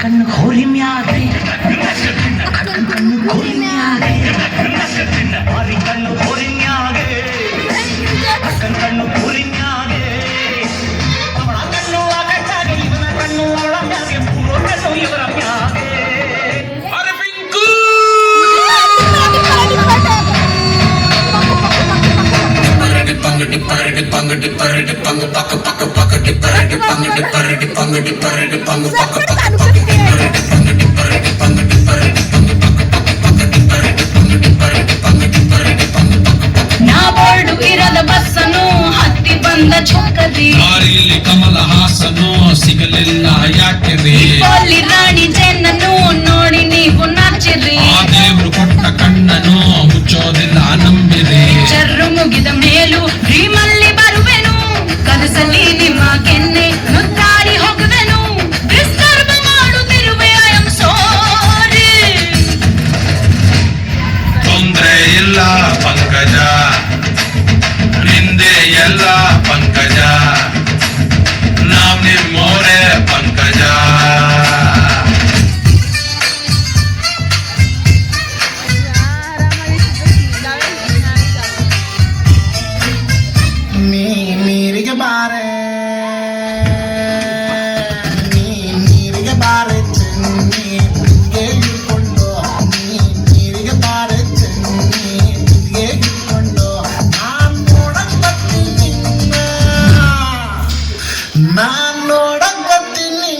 ಕಣ್ಣು ಹೋರಿ ಮ್ಯಾಗೆ ಕಣ್ಣು ಹೋರಿ ಮ್ಯಾಗೆ ಮಾರಿ ಕಣ್ಣು ಹೋರಿ ಮ್ಯಾಗೆ ಕಣ್ಣು ಹೋರಿ ಮ್ಯಾಗೆ ಅವಳ ಕಣ್ಣು ಆಗಟ್ಟಾಗೆ ಇವನ ಕಣ್ಣು ಅವಳ ಮ್ಯಾಗೆ ಪೂರ್ವ ಕಣ್ಣು ಇವರ ಮ್ಯಾಗೆ Pangadi pangu paka paka paka di paradi pangadi paradi pangadi paradi pangu paka paka paka di paradi pangadi paradi pangadi paradi pangu paka paka paka di paradi pangadi paradi pangadi paradi pangu paka paka ನಾ board ಇರದ ಬಸ್ಸನು ಹತ್ತಿ ಬಂದ ಛೋಕರಿ ದಾರಿಲಿ ಕಮಲ ಹಾಸನು ಸಿಗಲಿಲ್ಲ ಯಾಕೆರಿ ಅಲ್ಲಿ ರಾಣಿ ಚೆನ್ನನು ನೋಡಿ ನೀವು ನಾಚಿರಿ ಆ ದೇವ್ರು ಕೊಟ್ಟ ಕಣ್ಣನು ಮುಚ್ಚೋದಿಲ್ಲ ನಂಬಿರಿ ಚರ್ರು ಮುಗಿದ ಮೇಲೂ ಡ್ರೀಮಲ್ಲಿ ಬರುವೆನು ಕನಸಲ್ಲಿ ನಿಮ್ಮ ಕೆನ್ನೆ ಮುತ್ತಾಡಿ ಹೋಗುವೆನು ಡಿಸ್ಟರ್ಬ್ ಮಾಡುತ್ತಿರುವೆ ಐ ಆಮ್ ಸಾರಿ ತೊಂದ್ರೆ ಇಲ್ಲ ಪಂಕಜ ನಿಂದೆ ಎಲ್ಲ ಪಂಕಜ ನಾವ್ ನಿಮ್ಮೋರೆ ಪಂಕಜ ನೀರಿಗೆ ಬಾರೆ ನೀರಿಗೆ ಬಾರೆ ಚೆನ್ನಿ ಬಿದ್ಗೆ ಇಟ್ಕೊಂಡು ನೀರಿಗೆ ಬಾರೆ ಚೆನ್ನಿ ಬಿದ್ಗೆ ಇಟ್ಕೊಂಡು ನಾನ್ ನೋಡಕ್ ಬರ್ತೀನಿ ನಾನ್ ನೋಡಕ್ ಬರ್ತೀನಿ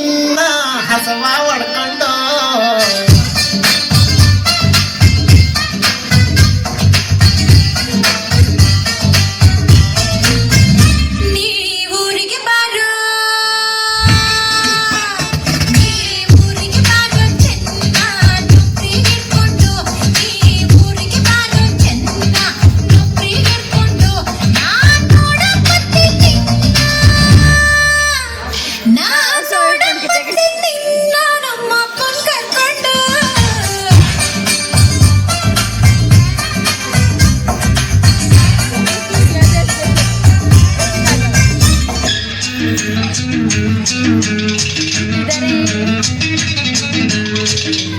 ಹಸವ ಹೊಡ್ಕೊಂಡು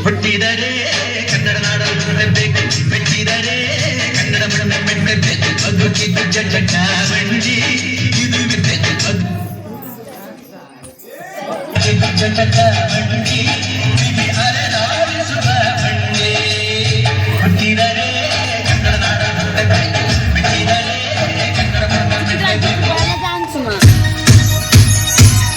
ಹುಟ್ಟಿದರೆ ಕನ್ನಡ ನಾಡಬೇಕು ಮೆಚ್ಚಿದರೆ ಕನ್ನಡ ಮೆಟ್ಟಬೇಕು ಬದುಕಿದ್ದು ಜಟ ಮಂಜಿ ಇದು ಜಟ ಮಂಜಿ